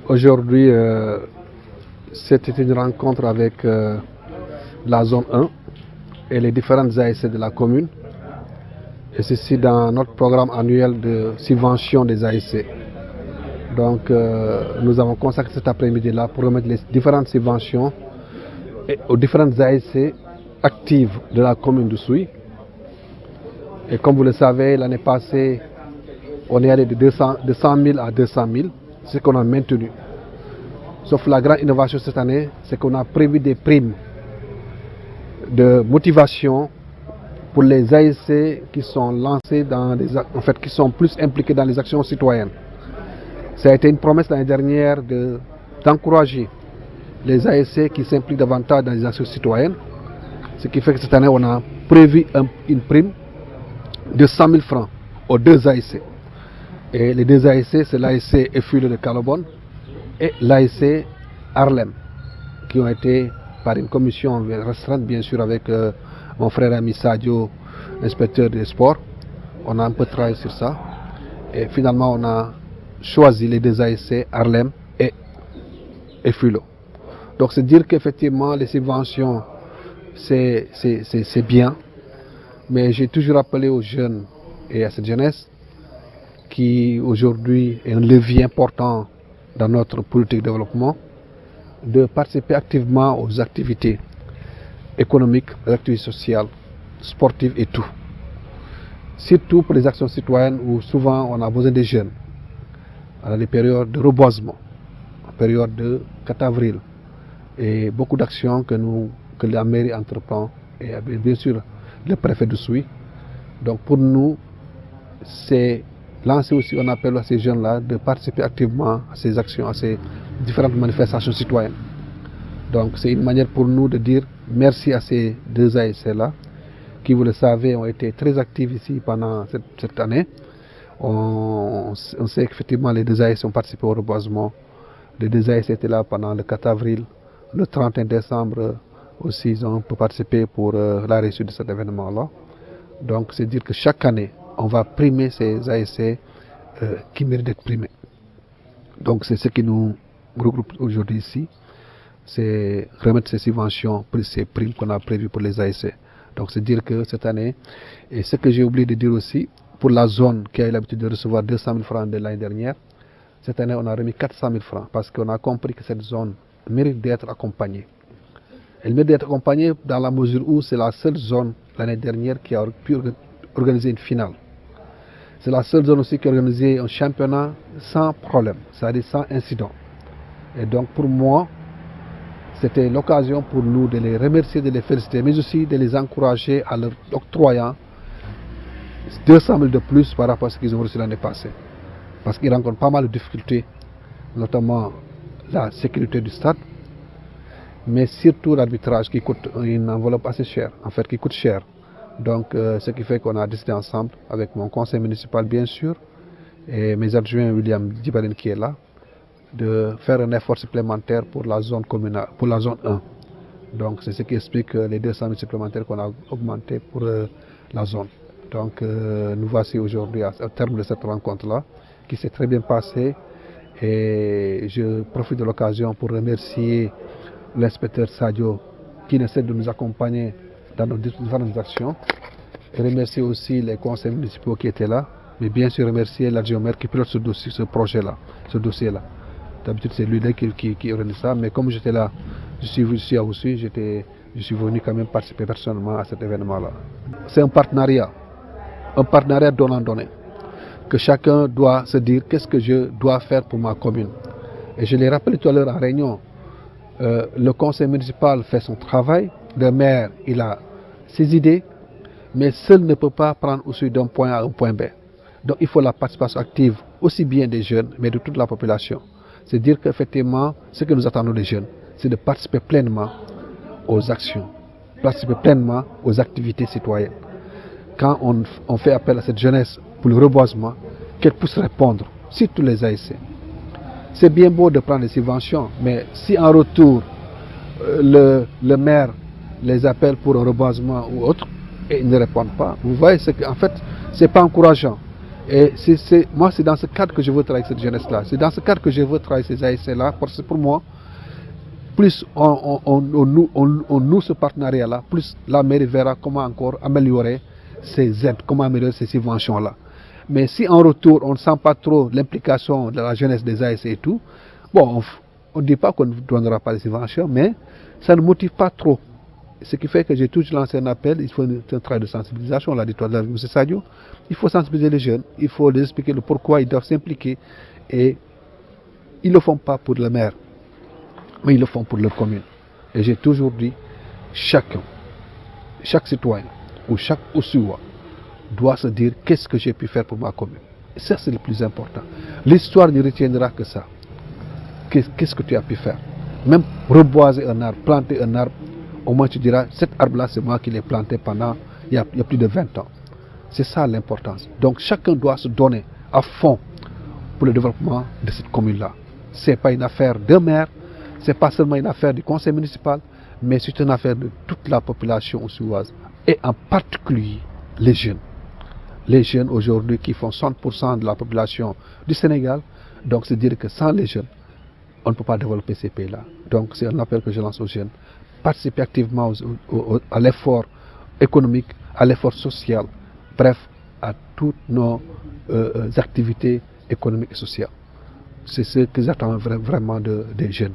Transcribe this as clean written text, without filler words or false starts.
Aujourd'hui, c'était une rencontre avec la zone 1 et les différentes ASC de la commune. Et ceci dans notre programme annuel de subvention des ASC. Donc, nous avons consacré cet après-midi-là pour remettre les différentes subventions aux différentes ASC actives de la commune de Souy. Et comme vous le savez, l'année passée, on est allé de 100 000 à 200 000, ce qu'on a maintenu. Sauf la grande innovation cette année, c'est qu'on a prévu des primes de motivation pour les ASC qui sont lancés qui sont plus impliqués dans les actions citoyennes. Ça a été une promesse l'année dernière d'encourager les ASC qui s'impliquent davantage dans les actions citoyennes. Ce qui fait que cette année, on a prévu une prime de 100 000 francs aux deux ASC. Et les deux ASC, c'est l'ASC Effulo de Calobone et l'ASC Harlem, qui ont été par une commission restreinte, bien sûr, avec mon frère ami Sadio, inspecteur des sports. On a un peu travaillé sur ça. Et finalement, on a choisi les deux ASC, Harlem et Effulo. Donc, c'est dire qu'effectivement, les subventions, c'est bien. Mais j'ai toujours rappelé aux jeunes et à cette jeunesse qui aujourd'hui est un levier important dans notre politique de développement, de participer activement aux activités économiques, aux activités sociales, sportives et tout. Surtout pour les actions citoyennes où souvent on a besoin des jeunes. À les périodes de reboisement, en période de 4 avril, et beaucoup d'actions que la mairie entreprend, et bien sûr le préfet de Souy. Donc pour nous, c'est lancer aussi un appel à ces jeunes-là de participer activement à ces actions, à ces différentes manifestations citoyennes. Donc c'est une manière pour nous de dire merci à ces deux ASC-là, qui, vous le savez, ont été très actifs ici pendant cette année. On sait qu'effectivement les deux ASC ont participé au reboisement. Les deux ASC étaient là pendant le 4 avril, le 31 décembre aussi, ils ont participé pour la réussite de cet événement-là. Donc c'est dire que chaque année, on va primer ces ASC qui méritent d'être primés. Donc c'est ce qui nous regroupe aujourd'hui ici, c'est remettre ces subventions, ces primes qu'on a prévues pour les ASC. Donc c'est dire que cette année, et ce que j'ai oublié de dire aussi, pour la zone qui a eu l'habitude de recevoir 200 000 francs de l'année dernière, cette année on a remis 400 000 francs parce qu'on a compris que cette zone mérite d'être accompagnée. Elle mérite d'être accompagnée dans la mesure où c'est la seule zone l'année dernière qui a pu organiser une finale. C'est la seule zone aussi qui a organisé un championnat sans problème, c'est-à-dire sans incident. Et donc pour moi, c'était l'occasion pour nous de les remercier, de les féliciter, mais aussi de les encourager à leur octroyant 200 000 de plus par rapport à ce qu'ils ont reçu l'année passée. Parce qu'ils rencontrent pas mal de difficultés, notamment la sécurité du stade, mais surtout l'arbitrage qui coûte une enveloppe assez chère, en fait qui coûte cher. Donc ce qui fait qu'on a décidé ensemble, avec mon conseil municipal bien sûr, et mes adjoints William Djibalin qui est là, de faire un effort supplémentaire pour la zone communale, pour la zone 1. Donc c'est ce qui explique les 200 000 supplémentaires qu'on a augmenté pour la zone. Donc nous voici aujourd'hui au terme de cette rencontre-là, qui s'est très bien passée. Et je profite de l'occasion pour remercier l'inspecteur Sadio qui essaie de nous accompagner dans nos différentes actions. Et remercier aussi les conseils municipaux qui étaient là, mais bien sûr remercier l'adjoint maire qui pilote ce dossier-là. D'habitude c'est lui qui organise ça, mais comme j'étais là, je suis ici à Oussouye, je suis venu quand même participer personnellement à cet événement-là. C'est un partenariat donnant-donnant, que chacun doit se dire qu'est-ce que je dois faire pour ma commune. Et je l'ai rappelé tout à l'heure en réunion, le conseil municipal fait son travail, le maire il a ses idées, mais seul ne peut pas prendre Oussouye d'un point A à un point B. Donc il faut la participation active aussi bien des jeunes, mais de toute la population. C'est dire qu'effectivement, ce que nous attendons des jeunes, c'est de participer pleinement aux actions, participer pleinement aux activités citoyennes. Quand on fait appel à cette jeunesse pour le reboisement, qu'elle puisse répondre, surtout les ASC. C'est bien beau de prendre des subventions, mais si en retour, le maire les appelle pour un reboisement ou autre, et ils ne répondent pas, vous voyez, en fait, ce n'est pas encourageant. Et moi, c'est dans ce cadre que je veux travailler avec cette jeunesse-là. C'est dans ce cadre que je veux travailler ces ASC-là, parce que pour moi, plus on noue ce partenariat-là, plus la mairie verra comment encore améliorer ces aides, comment améliorer ces subventions-là. Mais si en retour, on ne sent pas trop l'implication de la jeunesse des ASC et tout, bon, on ne dit pas qu'on ne donnera pas de subventions, mais ça ne motive pas trop. Ce qui fait que j'ai toujours lancé un appel, il faut un travail de sensibilisation, on l'a dit tout à l'heure, M. Sadio. Il faut sensibiliser les jeunes, il faut leur expliquer le pourquoi ils doivent s'impliquer. Et ils ne le font pas pour le maire, mais ils le font pour leur commune. Et j'ai toujours dit, chaque citoyen ou chaque Ossuois doit se dire qu'est-ce que j'ai pu faire pour ma commune. Et ça, c'est le plus important. L'histoire ne retiendra que ça. Qu'est-ce que tu as pu faire? Même reboiser un arbre, planter un arbre, au moins tu diras, cet arbre-là, c'est moi qui l'ai planté pendant, il y a plus de 20 ans. C'est ça l'importance. Donc chacun doit se donner à fond pour le développement de cette commune-là. Ce n'est pas une affaire d'un maire, ce n'est pas seulement une affaire du conseil municipal, mais c'est une affaire de toute la population ossuoise, et en particulier les jeunes. Les jeunes aujourd'hui qui font 60% de la population du Sénégal, donc c'est dire que sans les jeunes, on ne peut pas développer ces pays-là. Donc c'est un appel que je lance aux jeunes. Participer activement à l'effort économique, à l'effort social, bref, à toutes nos activités économiques et sociales. C'est ce que j'attends vraiment des jeunes.